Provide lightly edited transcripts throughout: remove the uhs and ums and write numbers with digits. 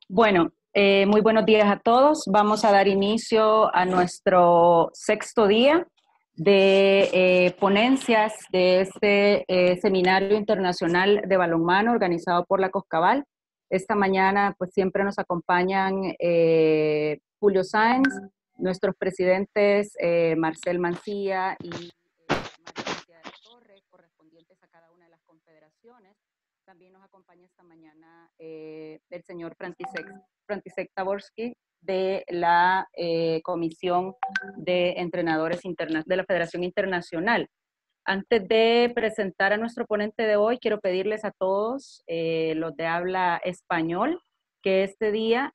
Bueno, muy buenos días a todos. Vamos a dar inicio a nuestro sexto día de ponencias de este Seminario Internacional de Balonmano organizado por la Coscabal. Esta mañana pues siempre nos acompañan Julio Sáenz, nuestros presidentes Marcel Mancía y Mario García de la Torre, correspondientes a cada una de las confederaciones. También nos acompaña esta mañana el señor František Taborski de la Comisión de Entrenadores de la Federación Internacional. Antes de presentar a nuestro ponente de hoy, quiero pedirles a todos los de habla español que este día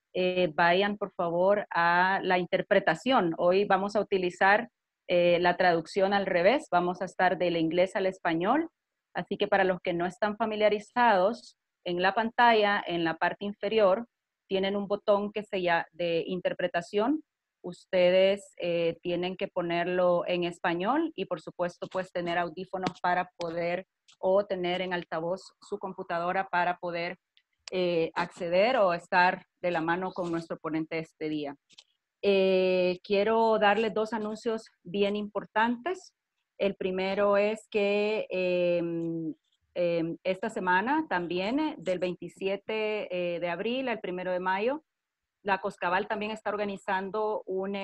vayan por favor a la interpretación. Hoy vamos a utilizar la traducción al revés, vamos a estar del inglés al español. Así que para los que no están familiarizados, en la pantalla, en la parte inferior, tienen un botón que se llama de interpretación. Ustedes tienen que ponerlo en español y por supuesto pues tener audífonos para poder o tener en altavoz su computadora para poder acceder o estar de la mano con nuestro ponente este día. Quiero darles dos anuncios bien importantes. El primero es que esta semana también, del 27 de abril al 1 de mayo, la Coscabal también está organizando un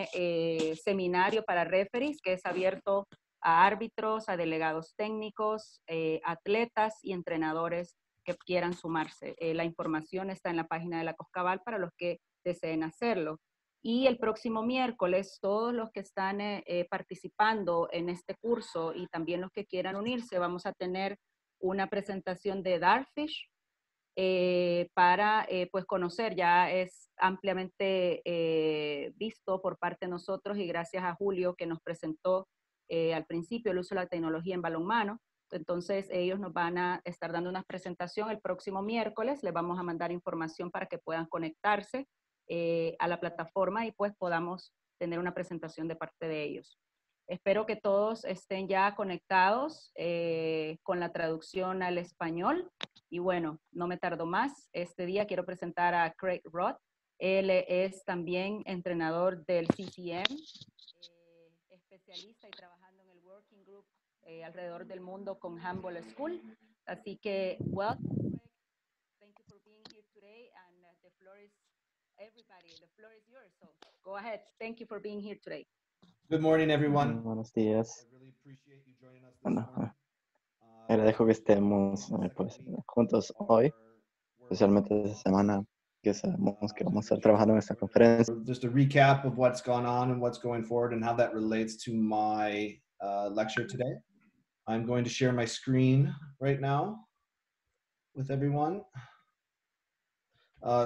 seminario para referees que es abierto a árbitros, a delegados técnicos, atletas y entrenadores que quieran sumarse. La información está en la página de la Coscabal para los que deseen hacerlo. Y el próximo miércoles, todos los que están participando en este curso y también los que quieran unirse, vamos a tener una presentación de Dartfish para pues conocer, ya es ampliamente visto por parte de nosotros y gracias a Julio que nos presentó al principio el uso de la tecnología en balonmano. Entonces ellos nos van a estar dando una presentación el próximo miércoles, les vamos a mandar información para que puedan conectarse a la plataforma y pues podamos tener una presentación de parte de ellos. Espero que todos estén ya conectados con la traducción al español. Y bueno, no me tardo más. Este día quiero presentar a Craig Roth. Él es también entrenador del CCM, especialista y trabajando en el Working Group alrededor del mundo con Handball School. Así que, welcome, Craig. Thank you for being here today. And the floor is everybody. The floor is yours. So go ahead. Thank you for being here today. Good morning, everyone. Buenos días. I really appreciate you joining us this Bueno, morning. agradezco que estemos pues, juntos hoy, especialmente esta semana que sabemos que vamos a estar trabajando en esta conferencia. Just a recap of what's gone on and what's going forward and how that relates to my lecture today. I'm going to share my screen right now with everyone.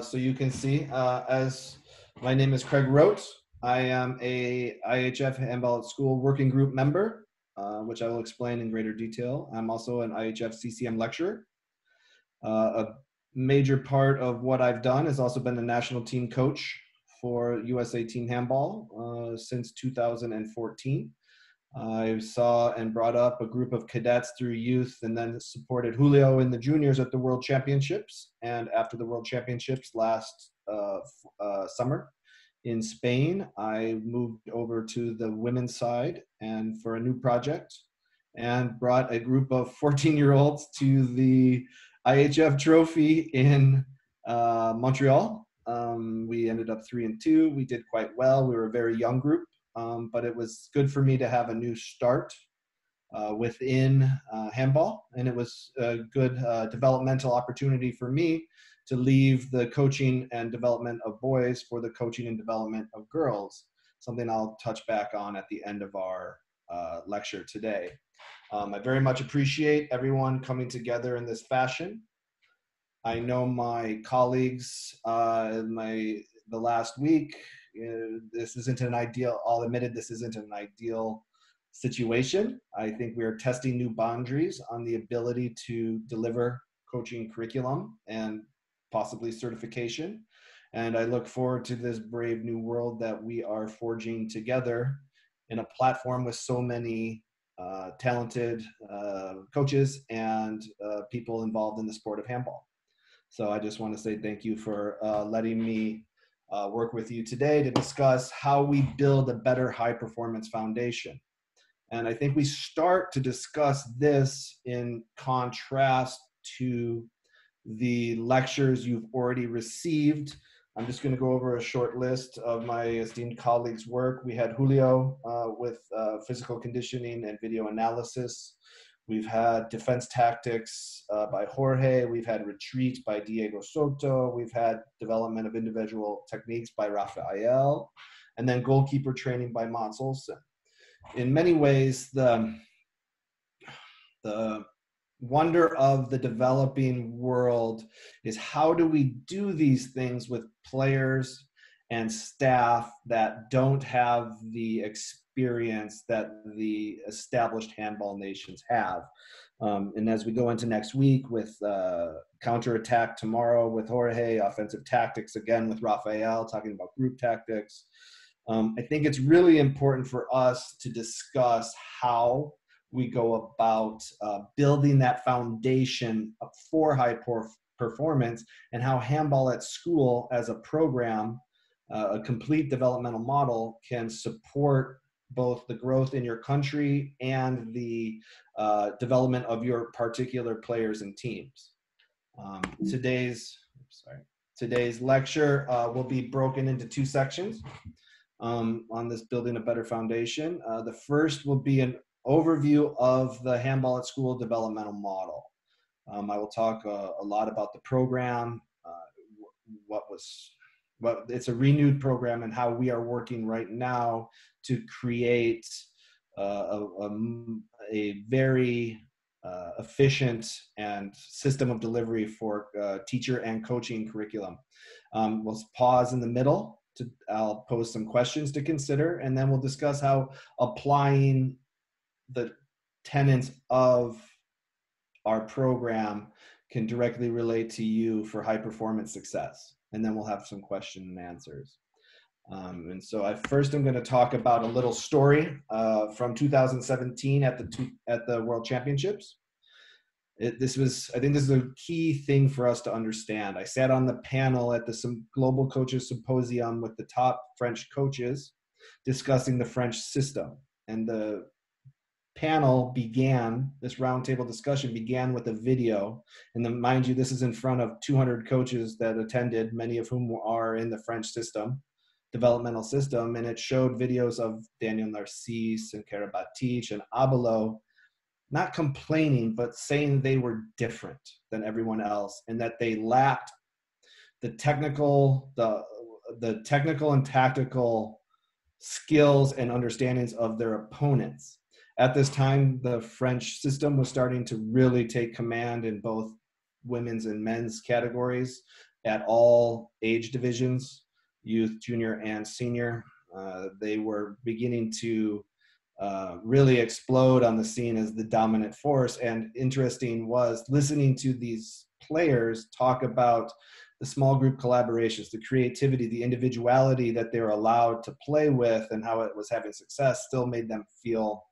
So you can see, as my name is Craig Rote. I am a IHF Handball School Working Group member, which I will explain in greater detail. I'm also an IHF-CCM lecturer. A major part of what I've done has also been a national team coach for USA Team Handball since 2014. I saw and brought up a group of cadets through youth and then supported Julio in the juniors at the World Championships. And after the World Championships last summer in Spain, I moved over to the women's side and for a new project and brought a group of 14-year-olds to the IHF trophy in Montreal. We ended up 3-2. We did quite well. We were a very young group. But it was good for me to have a new start within handball, and it was a good developmental opportunity for me to leave the coaching and development of boys for the coaching and development of girls, something I'll touch back on at the end of our lecture today. I very much appreciate everyone coming together in this fashion. I know my colleagues the last week, this isn't an ideal, I'll admit it, this isn't an ideal situation. I think we are testing new boundaries on the ability to deliver coaching curriculum and possibly certification. And I look forward to this brave new world that we are forging together in a platform with so many talented coaches and people involved in the sport of handball. So I just want to say thank you for letting me work with you today to discuss how we build a better high performance foundation. And I think we start to discuss this in contrast to the lectures you've already received. I'm just going to go over a short list of my esteemed colleagues' work. We had Julio with physical conditioning and video analysis. We've had Defense Tactics by Jorge. We've had Retreat by Diego Soto. We've had Development of Individual Techniques by Rafael. And then Goalkeeper Training by Mats Olsen. In many ways, the wonder of the developing world is how do we do these things with players and staff that don't have the experience that the established handball nations have. And as we go into next week with counterattack tomorrow with Jorge, offensive tactics again with Rafael, talking about group tactics. I think it's really important for us to discuss how we go about building that foundation for high performance, and how Handball at School as a program, a complete developmental model, can support both the growth in your country and the development of your particular players and teams. Today's lecture will be broken into two sections on this building a better foundation. The first will be an overview of the Handball at School developmental model. I will talk a lot about the program, it's a renewed program, and how we are working right now to create a very efficient and system of delivery for teacher and coaching curriculum. We'll pause in the middle. I'll pose some questions to consider, and then we'll discuss how applying the tenets of our program can directly relate to you for high performance success. And then we'll have some question and answers. And so I'm going to talk about a little story from 2017 at the World Championships. I think this is a key thing for us to understand. I sat on the panel at the Global Coaches Symposium with the top French coaches discussing the French system. And the panel this roundtable discussion began with a video. And then, mind you, this is in front of 200 coaches that attended, many of whom are in the French system, developmental system. And it showed videos of Daniel Narcisse and Karabatic and Abelo, not complaining, but saying they were different than everyone else, and that they lacked the technical and tactical skills and understandings of their opponents. At this time, the French system was starting to really take command in both women's and men's categories at all age divisions, youth, junior, and senior. They were beginning to really explode on the scene as the dominant force. And interesting was listening to these players talk about the small group collaborations, the creativity, the individuality that they were allowed to play with, and how it was having success still made them feel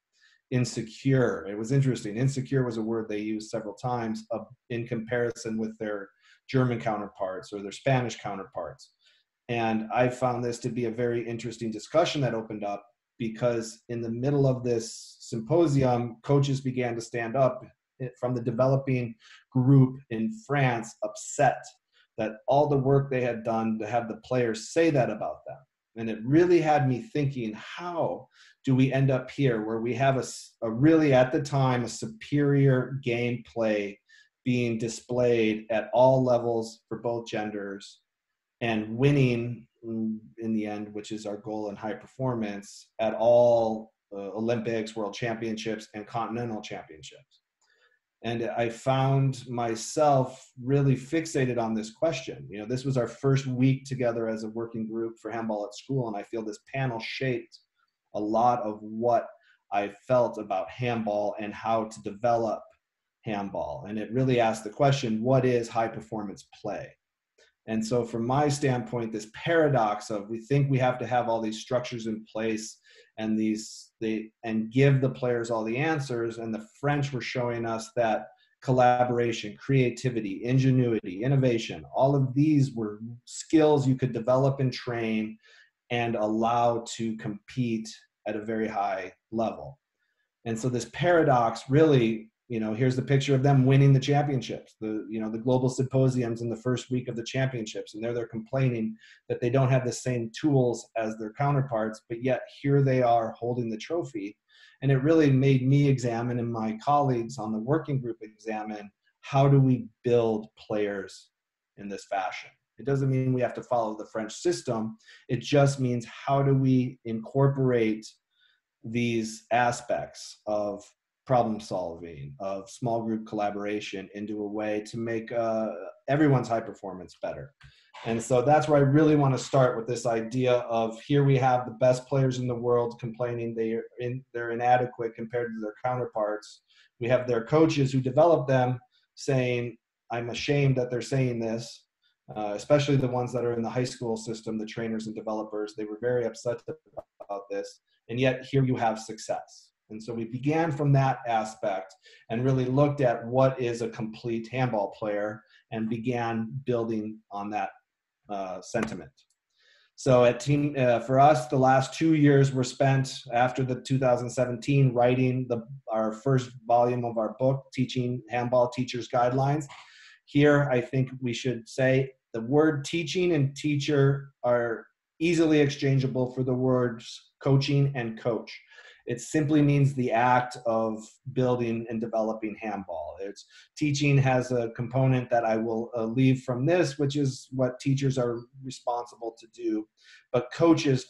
insecure. It was interesting. Insecure was a word they used several times in comparison with their German counterparts or their Spanish counterparts. And I found this to be a very interesting discussion that opened up, because in the middle of this symposium, coaches began to stand up from the developing group in France, upset that all the work they had done to have the players say that about them. And it really had me thinking, how do we end up here where we have a really, at the time, a superior gameplay being displayed at all levels for both genders, and winning in the end, which is our goal in high performance, at all Olympics, World Championships, and Continental Championships. And I found myself really fixated on this question. You know, this was our first week together as a working group for Handball at School, and I feel this panel shaped a lot of what I felt about handball and how to develop handball. And it really asked the question, what is high performance play? And so from my standpoint, this paradox of we think we have to have all these structures in place and give the players all the answers, and the French were showing us that collaboration, creativity, ingenuity, innovation. All of these were skills you could develop and train and allow to compete at a very high level. And so this paradox really, here's the picture of them winning the championships, the global symposiums in the first week of the championships. And they're complaining that they don't have the same tools as their counterparts, but yet here they are holding the trophy. And it really made me examine, and my colleagues on the working group examine, how do we build players in this fashion? It doesn't mean we have to follow the French system. It just means, how do we incorporate these aspects of problem solving, of small group collaboration, into a way to make everyone's high performance better. And so that's where I really want to start, with this idea of, here we have the best players in the world complaining they're inadequate compared to their counterparts. We have their coaches who develop them saying, I'm ashamed that they're saying this, especially the ones that are in the high school system, the trainers and developers. They were very upset about this, and yet here you have success. And so we began from that aspect and really looked at what is a complete handball player, and began building on that sentiment. So at Team, for us, the last 2 years were spent after the 2017 writing our first volume of our book, Teaching Handball Teachers Guidelines. Here, I think we should say the word teaching and teacher are easily exchangeable for the words coaching and coach. It simply means the act of building and developing handball. Teaching has a component that I will leave from this, which is what teachers are responsible to do. But coaches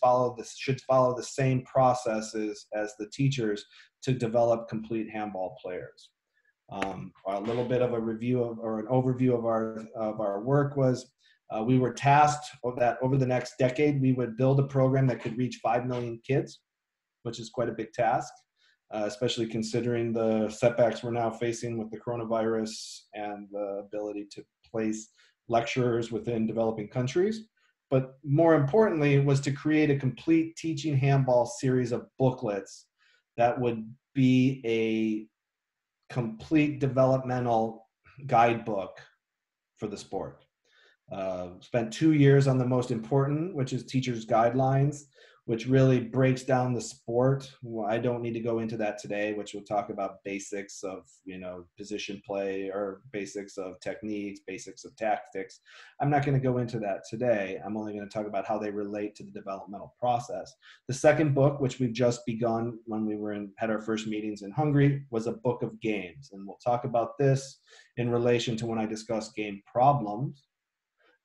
should follow the same processes as the teachers to develop complete handball players. A little bit of a review or an overview of our work was, we were tasked that over the next decade, we would build a program that could reach 5 million kids, which is quite a big task, especially considering the setbacks we're now facing with the coronavirus and the ability to place lecturers within developing countries. But more importantly, was to create a complete teaching handball series of booklets that would be a complete developmental guidebook for the sport. Spent 2 years on the most important, which is Teachers Guidelines, which really breaks down the sport. Well, I don't need to go into that today, which will talk about basics of, position play, or basics of techniques, basics of tactics. I'm not going to go into that today. I'm only going to talk about how they relate to the developmental process. The second book, which we've just begun when we had our first meetings in Hungary, was a book of games. And we'll talk about this in relation to when I discuss game problems.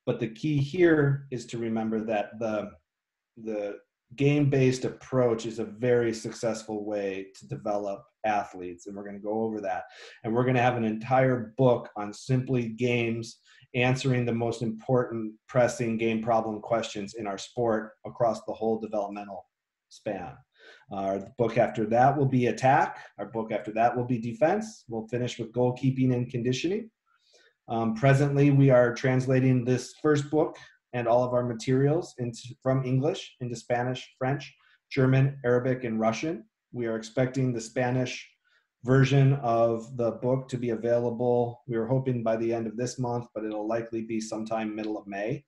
But the key here is to remember that the game-based approach is a very successful way to develop athletes, and we're going to go over that. And we're going to have an entire book on simply games, answering the most important pressing game problem questions in our sport across the whole developmental span. Our book after that will be attack. Our book after that will be defense. We'll finish with goalkeeping and conditioning. Presently, we are translating this first book and all of our materials from English into Spanish, French, German, Arabic, and Russian. We are expecting the Spanish version of the book to be available. We were hoping by the end of this month, but it'll likely be sometime middle of May.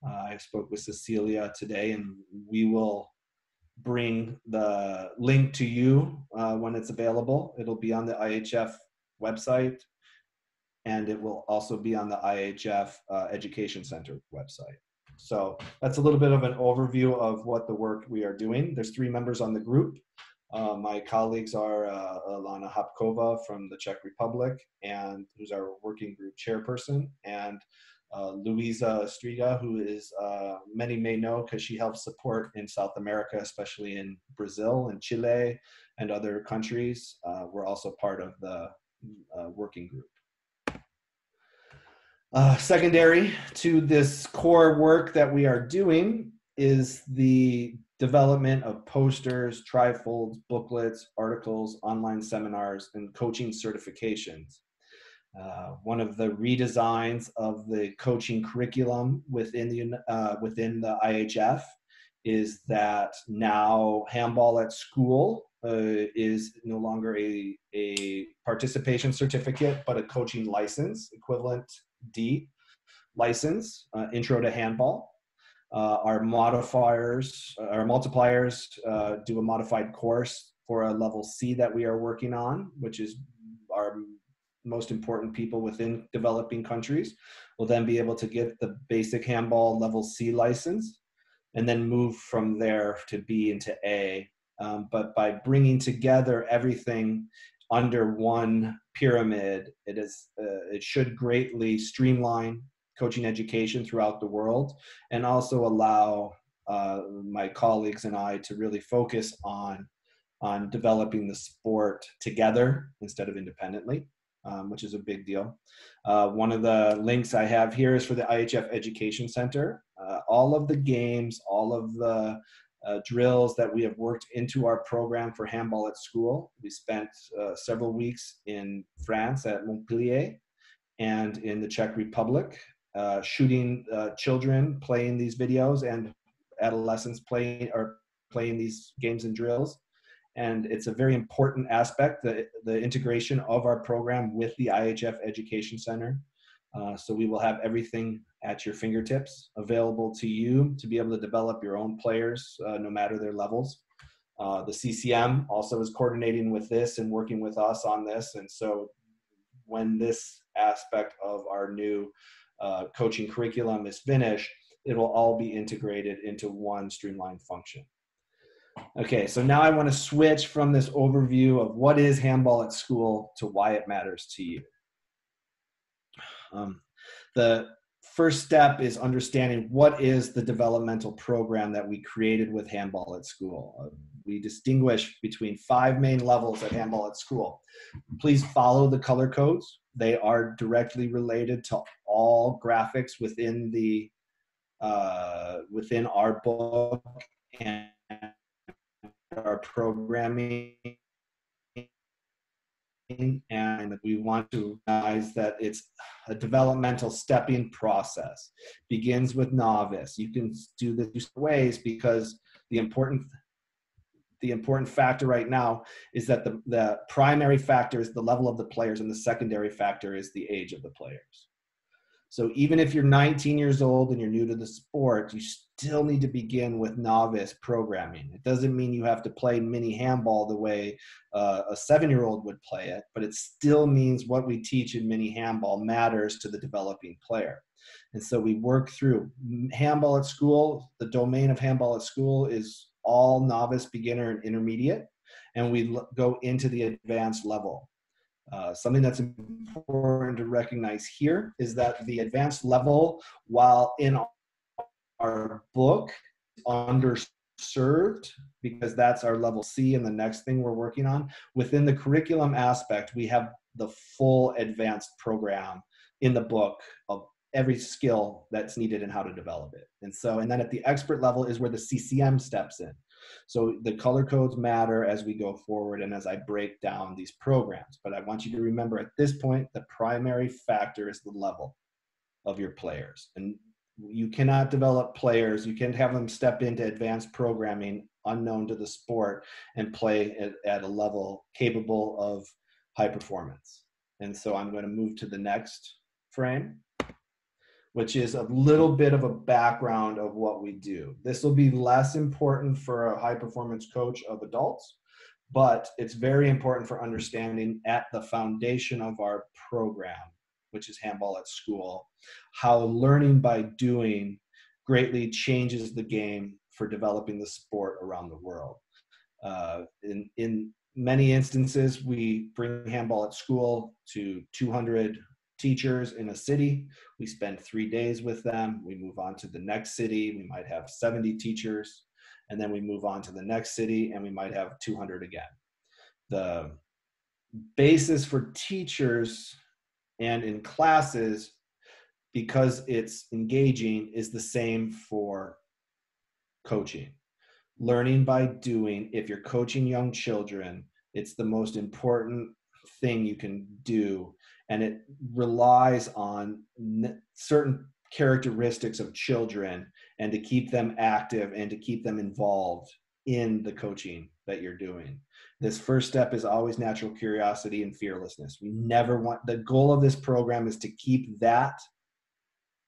I spoke with Cecilia today, and we will bring the link to you when it's available. It'll be on the IHF website, and it will also be on the IHF Education Center website. So that's a little bit of an overview of what the work we are doing. There's 3 members on the group. My colleagues are Alana Hopkova from the Czech Republic, and who's our working group chairperson, and Luisa Striga, who is, many may know because she helps support in South America, especially in Brazil and Chile and other countries. We're also part of the working group. Secondary to this core work that we are doing is the development of posters, trifolds, booklets, articles, online seminars, and coaching certifications. One of the redesigns of the coaching curriculum within the IHF is that now handball at school is no longer a participation certificate, but a coaching license, equivalent D license, Intro to Handball. Our multipliers do a modified course for a level C that we are working on, which is our most important people within developing countries will then be able to get the basic handball level C license and then move from there to B into A. But by bringing together everything under one pyramid, it should greatly streamline coaching education throughout the world and also allow my colleagues and I to really focus on developing the sport together instead of independently, which is a big deal. One of the links I have here is for the IHF Education Center. All of the games, all of the drills that we have worked into our program for handball at school. We spent several weeks in France at Montpellier and in the Czech Republic, shooting children playing these videos and adolescents playing these games and drills. And it's a very important aspect, the integration of our program with the IHF Education Center. So we will have everything at your fingertips available to you to be able to develop your own players, no matter their levels. The CCM also is coordinating with this and working with us on this. And so when this aspect of our new coaching curriculum is finished, it will all be integrated into one streamlined function. Okay, so now I want to switch from this overview of what is handball at school to why it matters to you. The first step is understanding what is the developmental program that we created with handball at school. We distinguish between 5 main levels at handball at school. Please follow the color codes. They are directly related to all graphics within the within our book and our programming, and we want to realize that it's a developmental stepping process. Begins with novice. You can do this ways because the important factor right now is that the primary factor is the level of the players and the secondary factor is the age of the players. So even if you're 19 years old and you're new to the sport, you still need to begin with novice programming. It doesn't mean you have to play mini handball the way a 7-year-old would play it, but it still means what we teach in mini handball matters to the developing player. And so we work through handball at school. The domain of handball at school is all novice, beginner, and intermediate, and we go into the advanced level. Something that's important to recognize here is that the advanced level, while in our book, underserved, because that's our level C and the next thing we're working on. Within the curriculum aspect, we have the full advanced program in the book of every skill that's needed and how to develop it. And then at the expert level is where the CCM steps in. So the color codes matter as we go forward and as I break down these programs. But I want you to remember at this point, the primary factor is the level of your players. And you cannot develop players, you can't have them step into advanced programming unknown to the sport and play at a level capable of high performance. And so I'm going to move to the next frame, which is a little bit of a background of what we do. This will be less important for a high performance coach of adults, but it's very important for understanding at the foundation of our program, which is handball at school, how learning by doing greatly changes the game for developing the sport around the world. In many instances, we bring handball at school to 200 teachers in a city. We spend 3 days with them. We move on to the next city. We might have 70 teachers. And then we move on to the next city and we might have 200 again. The basis for teachers and in classes, because it's engaging, is the same for coaching. Learning by doing. If you're coaching young children, it's the most important thing you can do, and it relies on certain characteristics of children and to keep them active and to keep them involved in the coaching that you're doing. This first step is always natural curiosity and fearlessness. We never want, the goal of this program is to keep that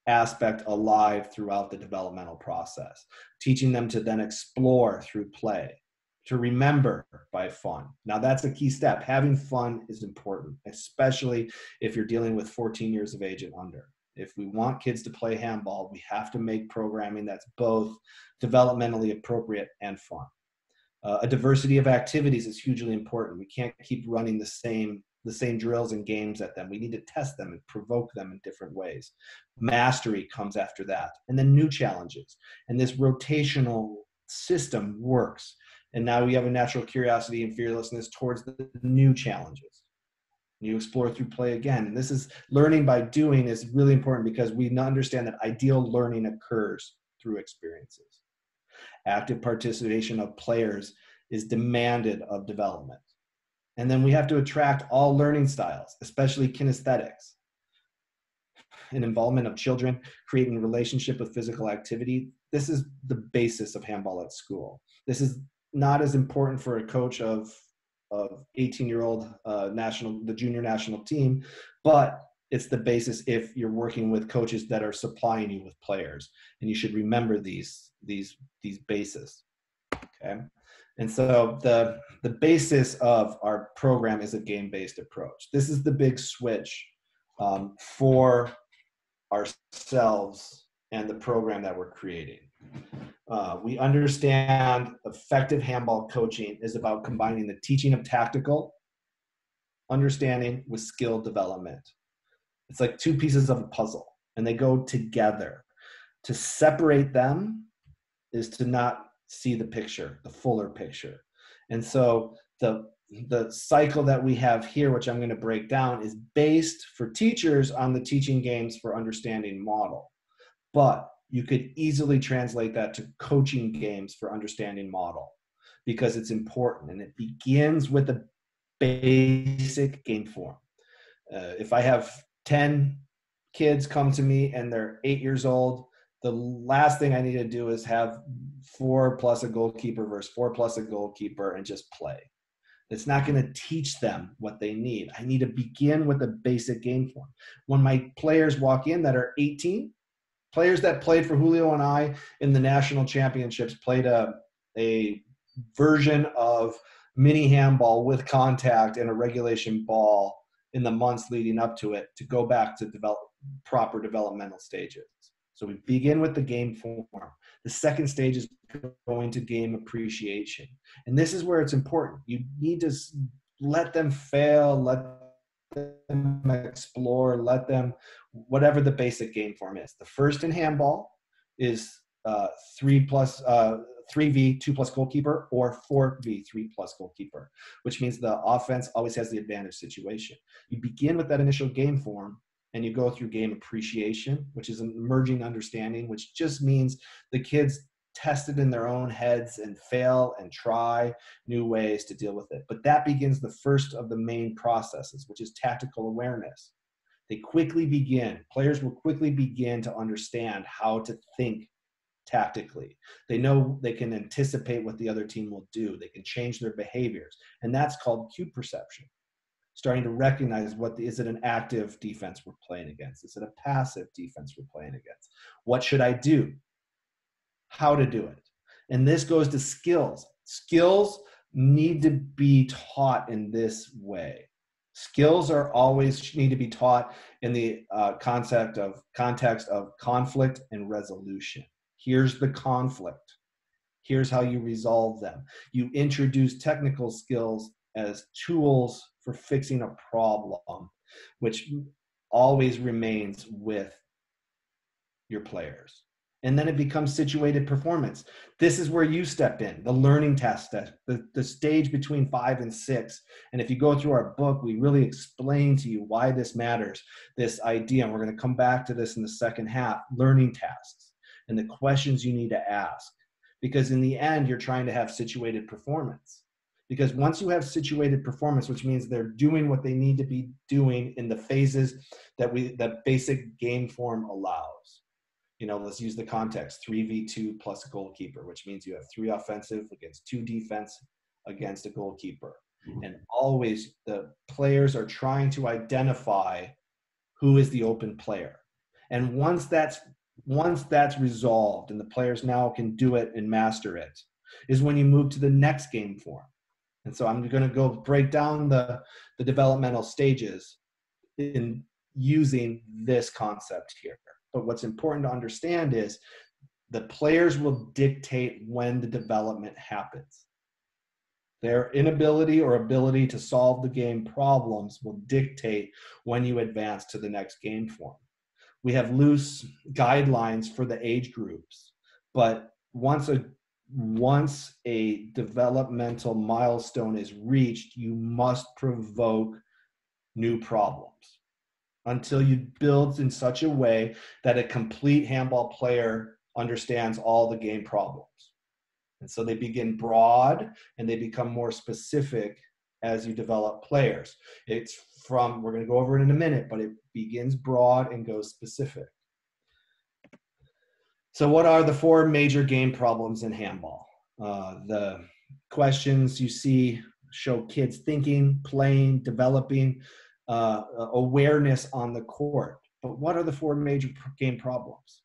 aspect alive throughout the developmental process, teaching them to then explore through play, to remember by fun. Now that's a key step. Having fun is important, especially if you're dealing with 14 years of age and under. If we want kids to play handball, we have to make programming that's both developmentally appropriate and fun. A diversity of activities is hugely important. We can't keep running the same drills and games at them. We need to test them and provoke them in different ways. Mastery comes after that, and then new challenges. And this rotational system works. And now we have a natural curiosity and fearlessness towards the new challenges. You explore through play again. And this is learning by doing is really important because we understand that ideal learning occurs through experiences. Active participation of players is demanded of development. And then we have to attract all learning styles, especially kinesthetics. An involvement of children, creating a relationship with physical activity. This is the basis of handball at school. This is not as important for a coach of 18-year-old the junior national team, but it's the basis if you're working with coaches that are supplying you with players, and you should remember these bases. Okay, and so the basis of our program is a game-based approach. This is the big switch for ourselves and the program that we're creating. We understand effective handball coaching is about combining the teaching of tactical understanding with skill development. It's like two pieces of a puzzle, and they go together. To separate them is to not see the picture, the fuller picture. And so the cycle that we have here, which I'm going to break down, is based for teachers on the teaching games for understanding model. But you could easily translate that to coaching games for understanding model because it's important, and it begins with a basic game form. If I have 10 kids come to me and they're 8 years old, the last thing I need to do is have 4 plus a goalkeeper versus 4 plus a goalkeeper and just play. It's not going to teach them what they need. I need to begin with a basic game form. When my players walk in that are 18, players that played for Julio and I in the national championships played a version of mini handball with contact and a regulation ball in the months leading up to it to go back to develop proper developmental stages. So we begin with the game form. The second stage is going to game appreciation. And this is where it's important. You need to let them fail, let them explore, let them, whatever the basic game form is. The first in handball is 3v 2 plus goalkeeper, or 4v 3 plus goalkeeper, which means the offense always has the advantage situation. You begin with that initial game form and you go through game appreciation, which is an emerging understanding, which just means the kids test it in their own heads and fail and try new ways to deal with it. But that begins the first of the main processes, which is tactical awareness. Players will quickly begin to understand how to think tactically. They know they can anticipate what the other team will do. They can change their behaviors. And that's called cue perception. Starting to recognize is it an active defense we're playing against? Is it a passive defense we're playing against? What should I do? How to do it? And this goes to skills. Skills need to be taught in this way. Skills need to be taught in the context of conflict and resolution. Here's the conflict. Here's how you resolve them. You introduce technical skills as tools for fixing a problem, which always remains with your players. And then it becomes situated performance. This is where you step in, the learning test, the stage between 5 and 6. And if you go through our book, we really explain to you why this matters, this idea. And we're going to come back to this in the second half, learning tasks and the questions you need to ask. Because in the end, you're trying to have situated performance. Because once you have situated performance, which means they're doing what they need to be doing in the phases that basic game form allows. Let's use the context, 3v2 plus goalkeeper, which means you have 3 offensive against 2 defense against a goalkeeper. And always the players are trying to identify who is the open player. And once that's resolved and the players now can do it and master it, is when you move to the next game form. And so I'm going to go break down the developmental stages in using this concept here. But what's important to understand is the players will dictate when the development happens. Their inability or ability to solve the game problems will dictate when you advance to the next game form. We have loose guidelines for the age groups, but once a developmental milestone is reached, you must provoke new problems until you build in such a way that a complete handball player understands all the game problems. And so they begin broad and they become more specific as you develop players. It's from, we're going to go over it in a minute, but it begins broad and goes specific. So what are the 4 major game problems in handball? The questions you see show kids thinking, playing, developing, awareness on the court. But what are the 4 major game problems?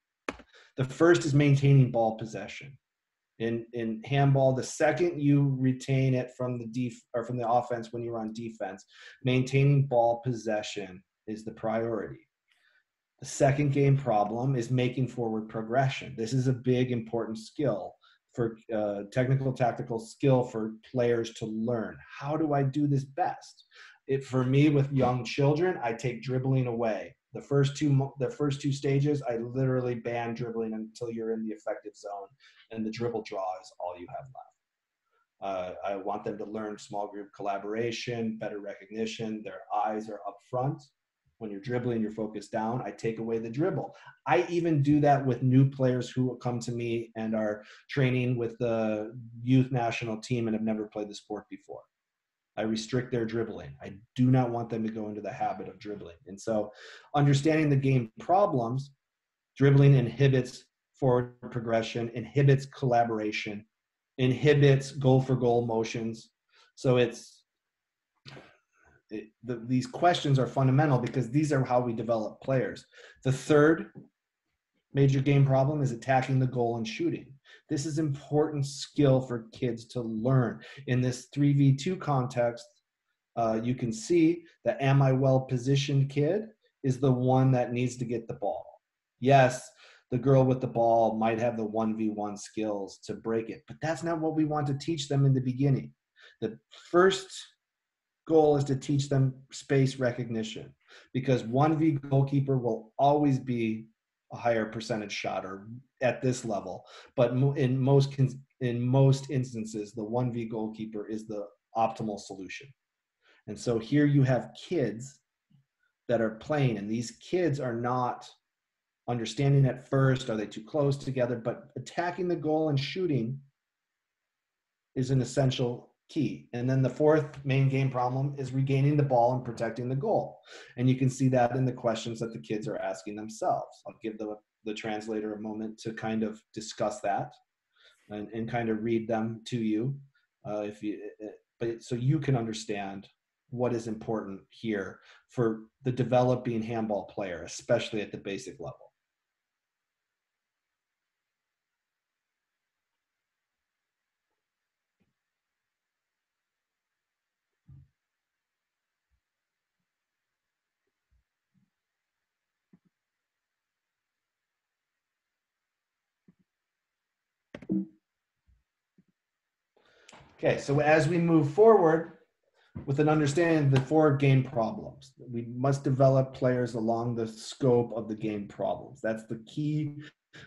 The first is maintaining ball possession. In handball, the second you retain it from the offense when you're on defense, maintaining ball possession is the priority. The second game problem is making forward progression. This is a big, important skill for technical, tactical skill for players to learn. How do I do this best? For me, with young children, I take dribbling away. The first two stages, I literally ban dribbling until you're in the effective zone, and the dribble draw is all you have left. I want them to learn small group collaboration, better recognition. Their eyes are up front. When you're dribbling, you're focused down. I take away the dribble. I even do that with new players who come to me and are training with the youth national team and have never played the sport before. I restrict their dribbling. I do not want them to go into the habit of dribbling. And so understanding the game problems, dribbling inhibits forward progression, inhibits collaboration, inhibits goal for goal motions. So these questions are fundamental because these are how we develop players. The third major game problem is attacking the goal and shooting. This is important skill for kids to learn. In this 3v2 context, you can see that am I well positioned kid is the one that needs to get the ball. Yes, the girl with the ball might have the 1v1 skills to break it, but that's not what we want to teach them in the beginning. The first goal is to teach them space recognition, because 1v goalkeeper will always be a higher percentage shotter at this level, but in most instances, the 1v goalkeeper is the optimal solution. And so here you have kids that are playing, and these kids are not understanding at first, are they too close together? But attacking the goal and shooting is an essential key. And then the fourth main game problem is regaining the ball and protecting the goal. And you can see that in the questions that the kids are asking themselves. I'll give the translator a moment to kind of discuss that and kind of read them to you, so you can understand what is important here for the developing handball player, especially at the basic level. Okay, so as we move forward with an understanding of the 4 game problems, we must develop players along the scope of the game problems. That's the key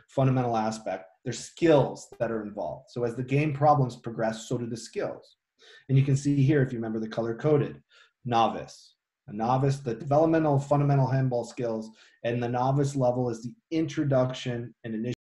fundamental aspect. There's skills that are involved. So as the game problems progress, so do the skills. And you can see here, if you remember the color-coded, novice. A novice, the developmental fundamental handball skills, and the novice level is the introduction and initial